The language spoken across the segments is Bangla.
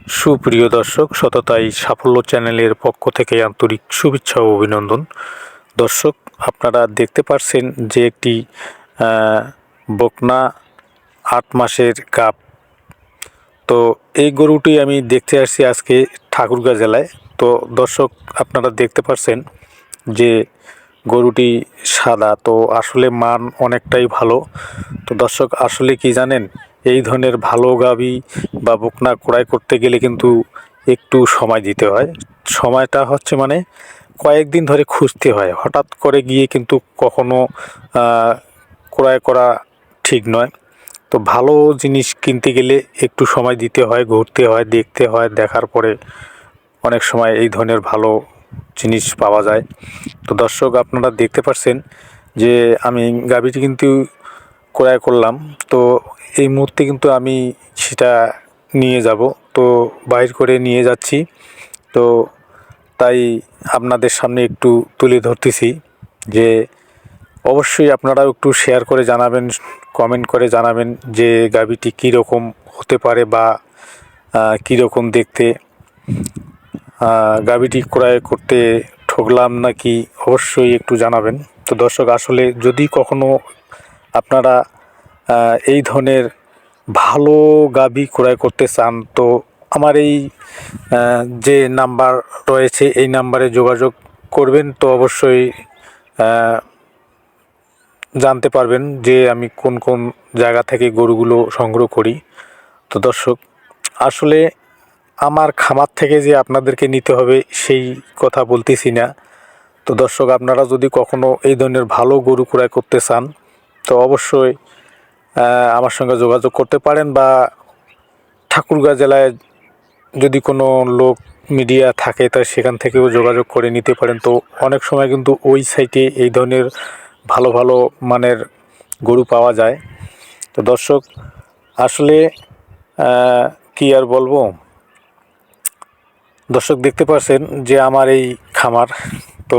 সুপ্রিয় দর্শক, সততাই সাফল্য চ্যানেলের পক্ষ থেকে আন্তরিক শুভেচ্ছা ও অভিনন্দন। দর্শক, আপনারা দেখতে পাচ্ছেন যে একটি বকনা 8 মাসের গাব। তো এই গরুটি আমি দেখতে আসছি আজকে ঠাকুরগাঁ জেলায়। তো দর্শক, আপনারা দেখতে পাচ্ছেন যে গরুটি সাদা, তো আসলে মান অনেকটাই ভালো। তো দর্শক, আসলে কি জানেন, এই ধরনের ভালো গাভী বা বকনা ক্রয় করতে গেলে কিন্তু একটু সময় দিতে হয়। সময়টা হচ্ছে মানে কয়েকদিন ধরে খুঁজতে হয়, হঠাৎ করে গিয়ে কিন্তু কখনো ক্রয় করা ঠিক নয়। তো ভালো জিনিস কিনতে গেলে একটু সময় দিতে হয়, ঘুরতে হয়, দেখতে হয়, দেখার পরে অনেক সময় এই ধরনের ভালো জিনিস পাওয়া যায়। তো দর্শক, আপনারা দেখতে পাচ্ছেন যে আমি গাভীটি কিন্তু ক্রয় করলাম। তো এই মুহূর্তে কিন্তু আমি সেটা নিয়ে যাব, তো বাইর করে নিয়ে যাচ্ছি। তো তাই আপনাদের সামনে একটু তুলে ধরতেছি যে অবশ্যই আপনারাও একটু শেয়ার করে জানাবেন, কমেন্ট করে জানাবেন যে গাভীটি কীরকম হতে পারে বা কীরকম দেখতে। গাভীটি ক্রয় করতে ঠকলাম নাকি অবশ্যই একটু জানাবেন। তো দর্শক, আসলে যদি কখনো আপনারা এই ধরনের ভালো গাভী ক্রয় করতে চান, তো আমার এই যে নাম্বার রয়েছে এই নাম্বারে যোগাযোগ করবেন। তো অবশ্যই জানতে পারবেন যে আমি কোন কোন জায়গা থেকে গরুগুলো সংগ্রহ করি। তো দর্শক, আসলে আমার খামার থেকে যে আপনাদেরকে নিতে হবে সেই কথা বলতেছি না। তো দর্শক, আপনারা যদি কখনো এই ধরনের ভালো গরু ক্রয় করতে চান, তো অবশ্যই আমার সঙ্গে যোগাযোগ করতে পারেন, বা ঠাকুরগাঁ জেলায় যদি কোনো লোক মিডিয়া থাকে তা সেখান থেকেও যোগাযোগ করে নিতে পারেন। তো অনেক সময় কিন্তু ওই সাইটে এই ধরনের ভালো ভালো মানের গরু পাওয়া যায়। তো দর্শক, আসলে কি আর বলবো, দর্শক দেখতে পাচ্ছেন যে আমার এই খামার। তো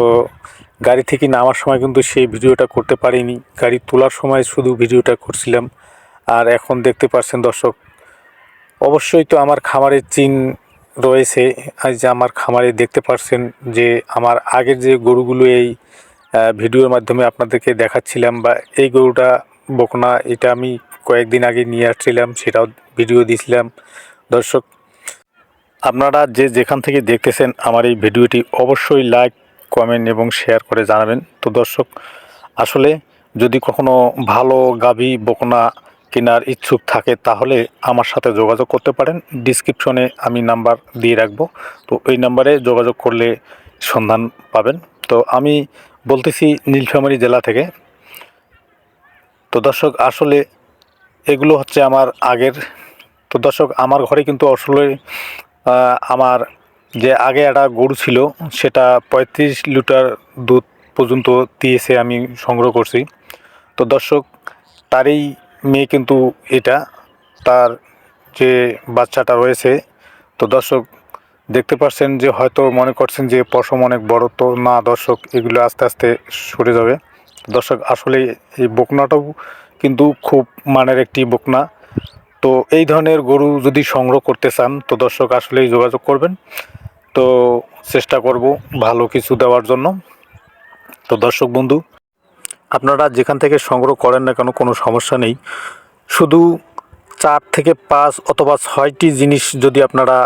গাড়ি থেকে নামার সময় কিন্তু সেই ভিডিওটা করতে পারিনি, গাড়ি তোলার সময় শুধু ভিডিওটা করছিলাম। আর এখন দেখতে পাচ্ছেন দর্শক, অবশ্যই তো আমার খামারের চিন রয়েছে। আজ যে আমার খামারে দেখতে পাচ্ছেন যে আমার আগের যে গরুগুলো এই ভিডিওর মাধ্যমে আপনাদেরকে দেখাচ্ছিলাম, বা এই গরুটা বকনা, এটা আমি কয়েকদিন আগে নিয়ে আসছিলাম, সেটাও ভিডিও দিয়েছিলাম। দর্শক, আপনারা যে যেখান থেকে দেখতেছেন আমার এই ভিডিওটি অবশ্যই লাইক, কমেন্ট এবং শেয়ার করে জানাবেন। তো দর্শক, আসলে যদি কখনো ভালো গাভী বকনা কেনার ইচ্ছুক থাকে তাহলে আমার সাথে যোগাযোগ করতে পারেন। ডিসক্রিপশনে আমি নাম্বার দিয়ে রাখবো, তো এই নাম্বারে যোগাযোগ করলে সন্ধান পাবেন। তো আমি বলতেছি নীলফামারী জেলা থেকে। তো দর্শক, আসলে এগুলো হচ্ছে আমার আগের। তো দর্শক, আমার ঘরে কিন্তু আসলে আমার যে আগে একটা গরু ছিল সেটা 35 লিটার দুধ পর্যন্ত দিয়েছে, আমি সংগ্রহ করছি। তো দর্শক, তারই মেয়ে কিন্তু এটা, তার যে বাচ্চাটা রয়েছে। তো দর্শক, দেখতে পাচ্ছেন যে হয়তো মনে করছেন যে পশম অনেক বড়, তো না দর্শক, এগুলো আস্তে আস্তে সরে যাবে। দর্শক, আসলে এই বকনাটাও কিন্তু খুব মানের একটি বকনা। তো এই ধরনের গরু যদি সংগ্রহ করতে চান তো দর্শক আসলেই যোগাযোগ করবেন। তো চেষ্টা করব ভালো কিছু দেওয়ার জন্য। তো দর্শক বন্ধু, আপনারা যেখান থেকে সংগ্রহ করেন না কেন কোনো সমস্যা নেই, শুধু 4 থেকে 5 অথবা 6টি জিনিস যদি আপনারা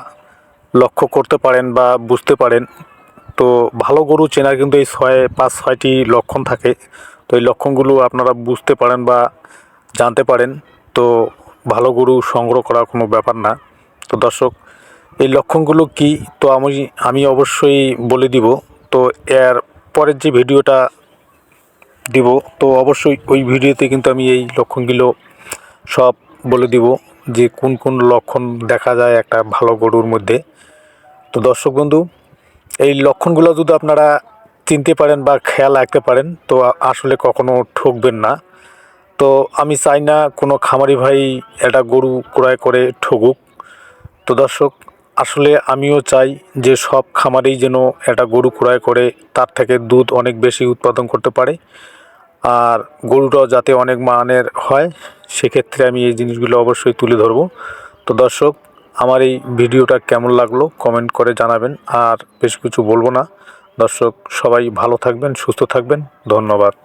লক্ষ্য করতে পারেন বা বুঝতে পারেন, তো ভালো গরু চেনার কিন্তু এই 5-6টি লক্ষণ থাকে। তো এই লক্ষণগুলো আপনারা বুঝতে পারেন বা জানতে পারেন, তো ভালো গরু সংগ্রহ করা কোনো ব্যাপার না। তো দর্শক, এই লক্ষণগুলো কি, তো আমি অবশ্যই বলে দিব। তো এর পরের যে ভিডিওটা দিব, তো অবশ্যই ওই ভিডিওতে কিন্তু আমি এই লক্ষণগুলো সব বলে দিব যে কোন কোন লক্ষণ দেখা যায় একটা ভালো গরুর মধ্যে। তো দর্শক বন্ধু, এই লক্ষণগুলো যদি আপনারা চিনতে পারেন বা খেয়াল রাখতে পারেন, তো আসলে কখনো ঠকবেন না। তো আমি চাই না কোনো খামারি ভাই একটা গরু ক্রয় করে ঠকুক। তো দর্শক, আসলে আমিও চাই যে সব খামারেই যেন একটা গরু ক্রয় করে তার থেকে দুধ অনেক বেশি উৎপাদন করতে পারে, আর গরুটাও যাতে অনেক মানের হয়, সেক্ষেত্রে আমি এই জিনিসগুলো অবশ্যই তুলে ধরব। তো দর্শক, আমার এই ভিডিওটা কেমন লাগলো কমেন্ট করে জানাবেন। আর বেশ কিছু বলবো না দর্শক, সবাই ভালো থাকবেন, সুস্থ থাকবেন। ধন্যবাদ।